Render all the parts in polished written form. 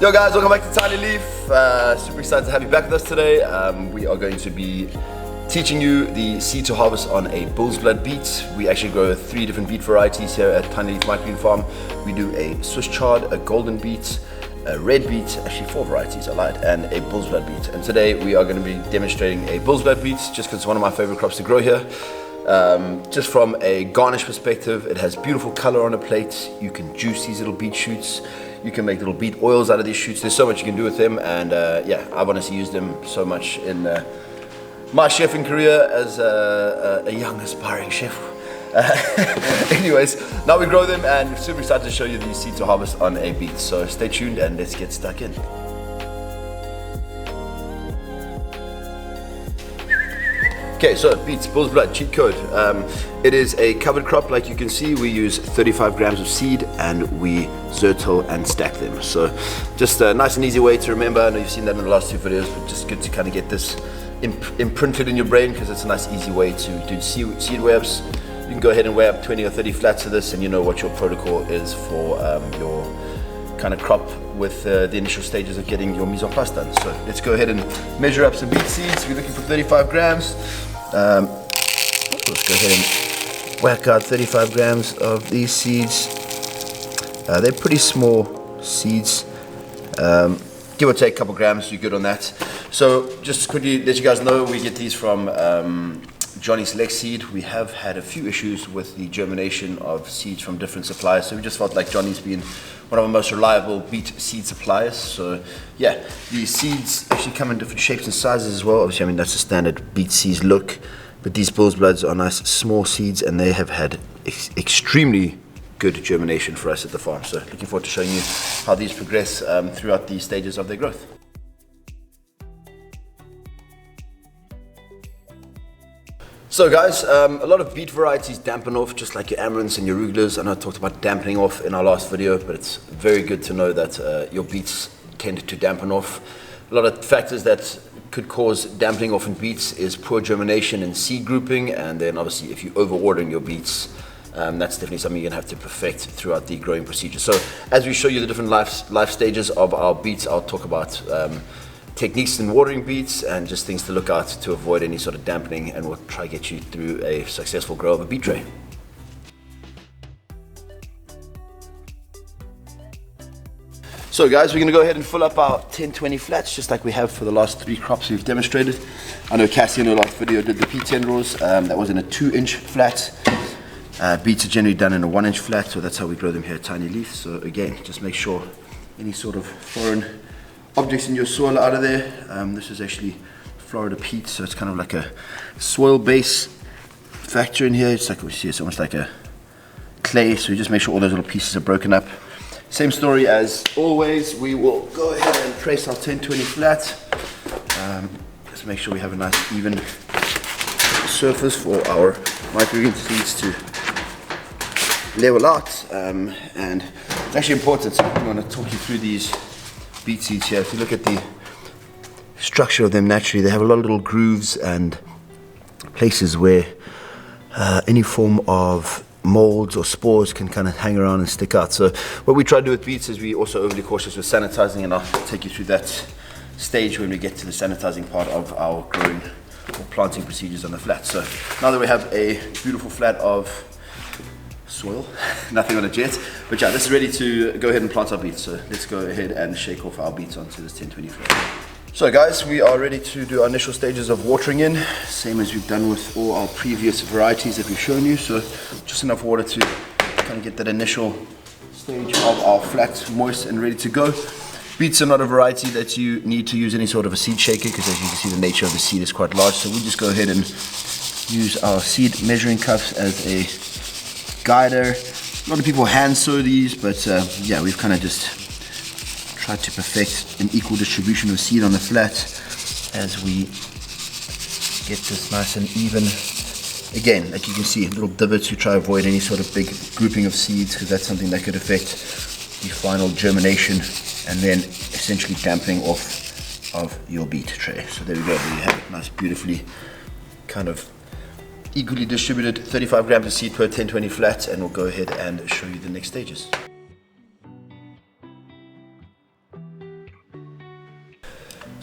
Yo guys, welcome back to Tiny Leaf. Super excited to have you back with us today. We are going to be teaching you the seed to harvest on a bull's blood beet. We actually grow 3 different beet varieties here at Tiny Leaf Microgreen Farm. We do a Swiss chard, a golden beet, a red beet, actually 4 varieties I lied, and a bull's blood beet. And today we are going to be demonstrating a bull's blood beet just because it's one of my favorite crops to grow here. Just from a garnish perspective, it has beautiful color on a plate. You can juice these little beet shoots. You can make little beet oils out of these shoots. There's so much you can do with them, and yeah, I've honestly used them so much in my chefing career as a young aspiring chef. Anyways, now we grow them and super excited to show you these seeds to harvest on a beet. So stay tuned and let's get stuck in. Okay, so beets, bull's blood, cheat code. It is a covered crop, like you can see. We use 35 grams of seed and we Zerotol and stack them. So just a nice and easy way to remember. I know you've seen that in the last 2 videos, but just good to kind of get this imprinted in your brain because it's a nice easy way to do seed weigh-ups. You can go ahead and weigh up 20 or 30 flats of this and you know what your protocol is for your kind of crop with the initial stages of getting your mise en place done. So let's go ahead and measure up some beet seeds. We're looking for 35 grams. Let's go ahead and whack out 35 grams of these seeds. They're pretty small seeds. Give or take a couple grams, you're good on that. So just to quickly let you guys know, we get these from Johnny Select Seed. We have had a few issues with the germination of seeds from different suppliers, so we just felt like Johnny's been one of our most reliable beet seed suppliers. So yeah, the seeds actually come in different shapes and sizes as well. Obviously, I mean, that's a standard beet seeds look, but these bull's bloods are nice small seeds and they have had extremely good germination for us at the farm. So looking forward to showing you how these progress throughout the stages of their growth. So guys, a lot of beet varieties dampen off just like your amaranths and your arugulas. I know I talked about dampening off in our last video, but it's very good to know that your beets tend to dampen off. A lot of factors that could cause dampening off in beets is poor germination and seed grouping, and then obviously if you're over-watering your beets, that's definitely something you're gonna have to perfect throughout the growing procedure. So as we show you the different life stages of our beets, I'll talk about techniques in watering beets and just things to look out to avoid any sort of dampening, and we'll try to get you through a successful grow of a beet tray. So guys, we're going to go ahead and fill up our 10-20 flats just like we have for the last 3 crops we've demonstrated. I know Cassie in her last video did the Peat 10 rows. That was in a 2-inch flat. Beets are generally done in a 1-inch flat, so that's how we grow them here at Tiny Leaf. So again, just make sure any sort of foreign objects in your soil out of there. This is actually Florida peat, so it's kind of like a soil base factor in here. It's like we see, it's almost like a clay, so you just make sure all those little pieces are broken up. Same story as always, we will go ahead and trace our 10-20 flat. Just make sure we have a nice even surface for our microgreen seeds to level out, and it's actually important. So I'm going to talk you through these beet seeds here. If you look at the structure of them naturally, they have a lot of little grooves and places where any form of molds or spores can kind of hang around and stick out. So what we try to do with beets is we also overly cautious with sanitizing, and I'll take you through that stage when we get to the sanitizing part of our growing or planting procedures on the flat. So now that we have a beautiful flat of soil, nothing on it yet, but yeah, this is ready to go ahead and plant our beets. So let's go ahead and shake off our beets onto this 10-20 flat. So guys, we are ready to do our initial stages of watering in, same as we've done with all our previous varieties that we've shown you. So just enough water to kind of get that initial stage of our flat moist and ready to go. Beets are not a variety that you need to use any sort of a seed shaker, because as you can see, the nature of the seed is quite large. So we just go ahead and use our seed measuring cups as a guider. A lot of people hand sow these, but yeah, we've kind of just tried to perfect an equal distribution of seed on the flat as we get this nice and even. Again, like you can see, little divots to try to avoid any sort of big grouping of seeds, because that's something that could affect the final germination and then essentially dampening off of your beet tray. So there we go, there you have it, nice, beautifully kind of equally distributed 35 grams of seed per 10-20 flats, and we'll go ahead and show you the next stages.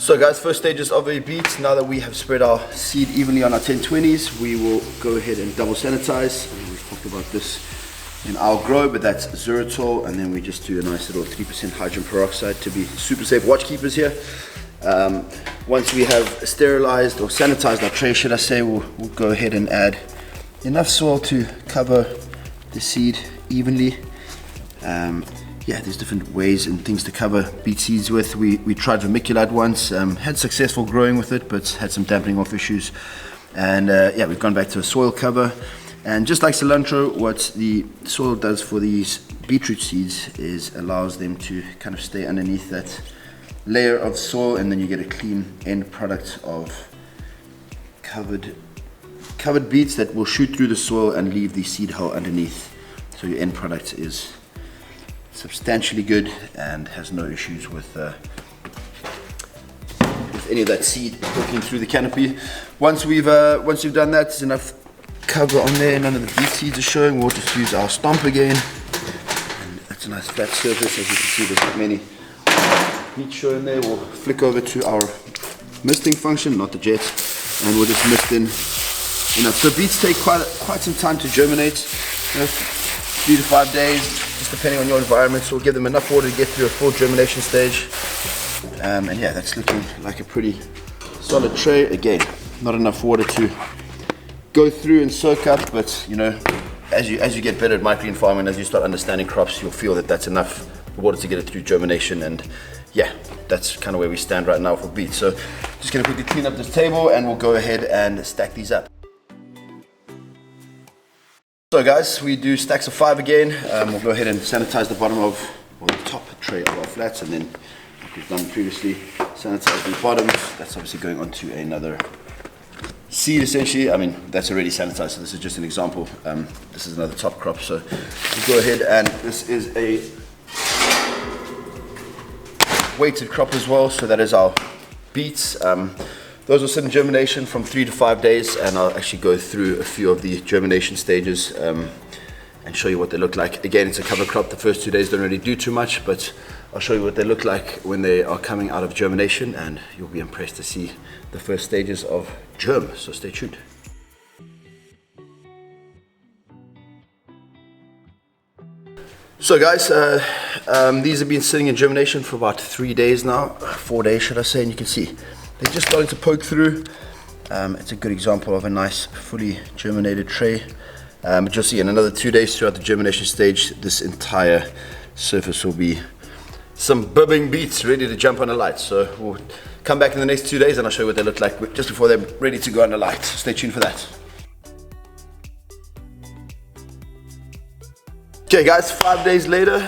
So guys, first stages of a beet. Now that we have spread our seed evenly on our 1020s, we will go ahead and double sanitize. We've talked about this in our grow, but that's Zerotol, and then we just do a nice little 3% hydrogen peroxide to be super safe watch keepers here. Once we have sterilized or sanitized our tray, should I say, we'll go ahead and add enough soil to cover the seed evenly. Yeah, there's different ways and things to cover beet seeds with. We tried vermiculite once, had successful growing with it, but had some dampening off issues. And yeah, we've gone back to a soil cover. And just like cilantro, what the soil does for these beetroot seeds is allows them to kind of stay underneath that layer of soil, and then you get a clean end product of covered beets that will shoot through the soil and leave the seed hull underneath. So your end product is substantially good and has no issues with any of that seed poking through the canopy. Once we've done that, there's enough cover on there, none of the beet seeds are showing. We'll just use our stomp again, and that's a nice flat surface. As you can see, there's not many beets showing there. We'll flick over to our misting function, not the jet, and we'll just mist in enough. So beets take quite some time to germinate, 3 to 5 days, just depending on your environment. So we'll give them enough water to get through a full germination stage. And yeah, that's looking like a pretty solid tray. Again, not enough water to go through and soak up, but you know, as you get better at microgreen farming, as you start understanding crops, you'll feel that that's enough water to get it through germination. And yeah, that's kind of where we stand right now for beets. So just gonna quickly clean up this table and we'll go ahead and stack these up. So guys, we do stacks of 5 again. We'll go ahead and sanitize the bottom of, or the top tray of our flats, and then like we've done previously, sanitize the bottoms. That's obviously going onto another seed essentially. I mean, that's already sanitized, so this is just an example. This is another top crop, so we'll go ahead, and this is a weighted crop as well, so that is our beets. Those will sit in germination from 3 to 5 days, and I'll actually go through a few of the germination stages and show you what they look like. Again, it's a cover crop. The first 2 days don't really do too much, but I'll show you what they look like when they are coming out of germination, and you'll be impressed to see the first stages of germ, so stay tuned. So guys, these have been sitting in germination for about 3 days now, 4 days should I say, and you can see they're just starting to poke through. It's a good example of a nice fully germinated tray. But you'll see in another 2 days throughout the germination stage, this entire surface will be some bubbling beets ready to jump on a light. So we'll come back in the next 2 days and I'll show you what they look like just before they're ready to go under light. Stay tuned for that. Okay guys, 5 days later,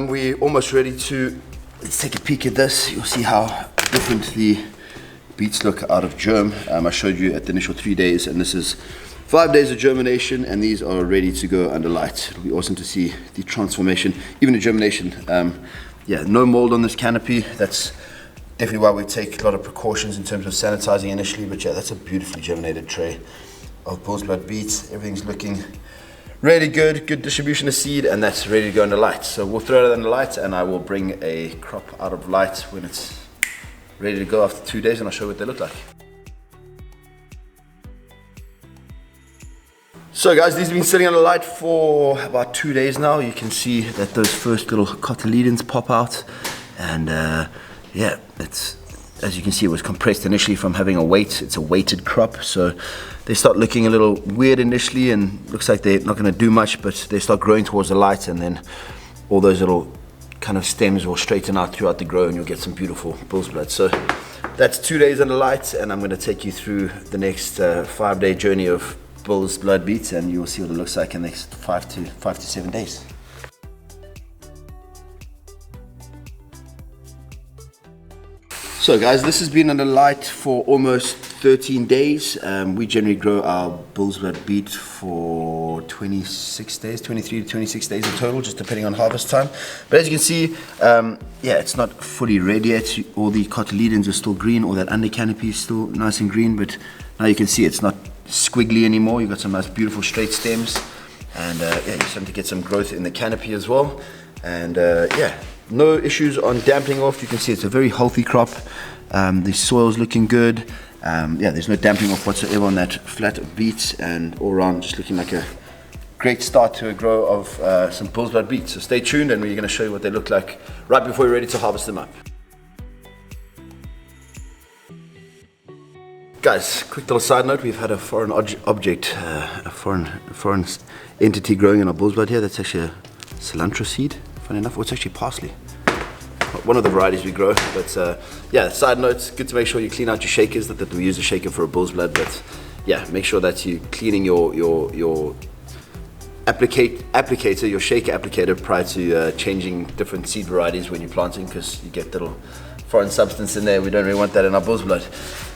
we're almost ready to, let's take a peek at this. You'll see how different the beets look out of germ. I showed you at the initial 3 days, and this is 5 days of germination, and these are ready to go under light. It'll be awesome to see the transformation, even in germination. Yeah, no mold on this canopy. That's definitely why we take a lot of precautions in terms of sanitizing initially, but yeah, that's a beautifully germinated tray of bull's blood beets. Everything's looking really good distribution of seed, and that's ready to go under light. So we'll throw it under light, and I will bring a crop out of light when it's ready to go after 2 days, and I'll show you what they look like. So guys, these have been sitting under light for about 2 days now. You can see that those first little cotyledons pop out, and yeah, it's, as you can see, it was compressed initially from having a weight. It's a weighted crop, so they start looking a little weird initially, and looks like they're not going to do much, but they start growing towards the light, and then all those little kind of stems will straighten out throughout the grow, and you'll get some beautiful bull's blood. So that's 2 days under light, and I'm going to take you through the next 5 day journey of bull's blood beets, and you will see what it looks like in the next 5 to 7 days. So guys, this has been under light for almost 13 days. We generally grow our bull's blood beet for 26 days, 23 to 26 days in total, just depending on harvest time. But as you can see, yeah, it's not fully red yet. All the cotyledons are still green, all that under canopy is still nice and green, but now you can see it's not squiggly anymore. You've got some nice beautiful straight stems, and yeah, you're starting to get some growth in the canopy as well. And yeah, no issues on dampening off. You can see it's a very healthy crop. The soil's looking good. Yeah, there's no dampening off whatsoever on that flat of beets, and all around just looking like a great start to a grow of some bull's blood beets. So stay tuned, and we're going to show you what they look like right before we're ready to harvest them up. Guys, quick little side note, we've had a foreign object, a foreign entity growing in our bull's blood here. That's actually a cilantro seed, funny enough, or it's actually parsley. One of the varieties we grow, but yeah, side note, good to make sure you clean out your shakers, that we use a shaker for a bull's blood, but yeah, make sure that you're cleaning your applicator, your shaker applicator, prior to changing different seed varieties when you're planting, because you get little foreign substance in there. We don't really want that in our bull's blood.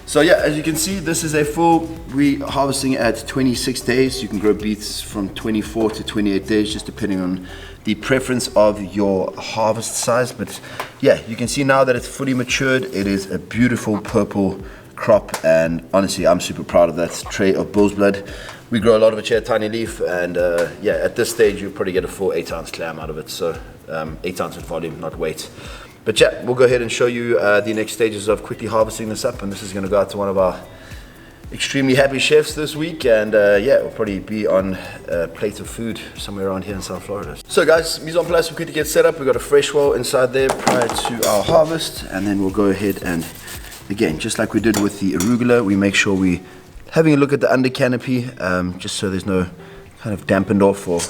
So yeah, as you can see, this is a full, we harvesting at 26 days. You can grow beets from 24 to 28 days, just depending on the preference of your harvest size. But yeah, you can see now that it's fully matured. It is a beautiful purple crop, and honestly, I'm super proud of that tray of bull's blood. We grow a lot of it here at Tiny Leaf, and yeah, at this stage you'll probably get a full 8-ounce clam out of it. So 8 ounces volume, not weight. But yeah, we'll go ahead and show you the next stages of quickly harvesting this up, and this is going to go out to one of our extremely happy chefs this week, and yeah, it'll probably be on a plate of food somewhere around here in South Florida. So guys, mise en place, we're quickly get set up. We've got a fresh well inside there prior to our harvest, and then we'll go ahead and, again, just like we did with the arugula, we make sure we having a look at the under canopy, just so there's no kind of dampened off or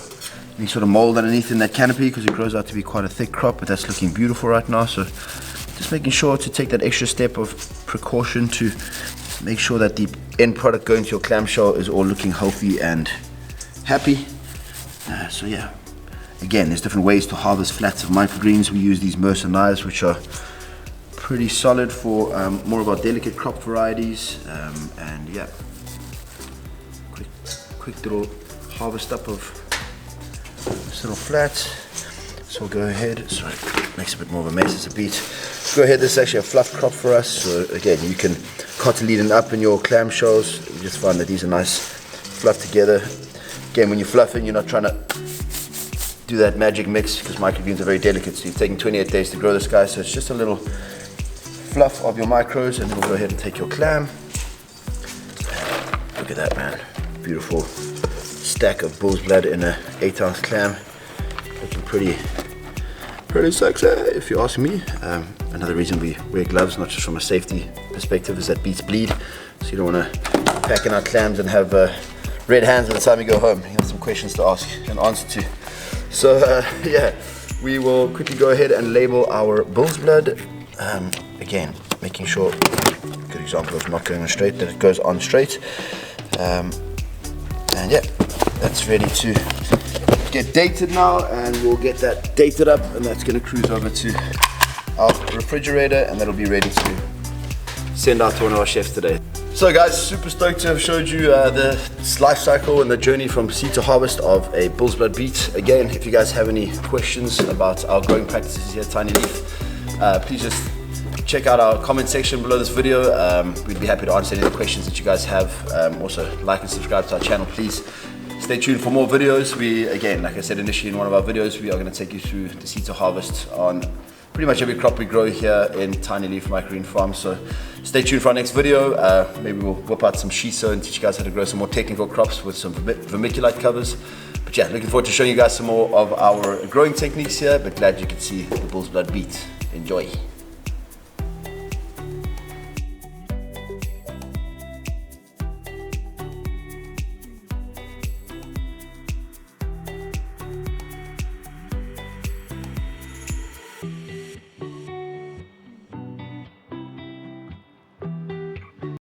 any sort of mold underneath in that canopy, because it grows out to be quite a thick crop, but that's looking beautiful right now. So just making sure to take that extra step of precaution to make sure that the end product going to your clamshell is all looking healthy and happy. So yeah, again, there's different ways to harvest flats of microgreens. We use these Mercer knives, which are pretty solid for more of our delicate crop varieties, and yeah, quick little harvest up of this little flat. So we'll go ahead, sorry, makes a bit more of a mess, it's a beet. Go ahead, this is actually a fluff crop for us. So again, you can cotyledon up in your clamshells. You just find that these are nice fluff together. Again, when you're fluffing, you're not trying to do that magic mix, because microgreens are very delicate. So you're taking 28 days to grow this guy, so it's just a little fluff of your micros, and then we'll go ahead and take your clam. Look at that, man, beautiful stack of bull's blood in a 8-ounce clam, looking pretty sexy if you ask me. Another reason we wear gloves, not just from a safety perspective, is that beets bleed, so you don't want to pack in our clams and have red hands by the time you go home. You have some questions to ask and answer to. So yeah, we will quickly go ahead and label our bull's blood. Again, making sure, good example of not going on straight, that it goes on straight. And yeah, that's ready to get dated now, and we'll get that dated up, and that's going to cruise over to our refrigerator, and that'll be ready to send out to one of our chefs today. So guys, super stoked to have showed you the life cycle and the journey from seed to harvest of a bull's blood beet. Again, if you guys have any questions about our growing practices here at Tiny Leaf, please just check out our comment section below this video. We'd be happy to answer any of the questions that you guys have. Also, like and subscribe to our channel, please. Stay tuned for more videos. We, again, like I said initially in one of our videos, we are going to take you through the seed to harvest on pretty much every crop we grow here in Tiny Leaf Microgreen Farm. So stay tuned for our next video. Maybe we'll whip out some shiso and teach you guys how to grow some more technical crops with some vermiculite covers. But yeah, looking forward to showing you guys some more of our growing techniques here, but glad you could see the bull's blood beet. Enjoy.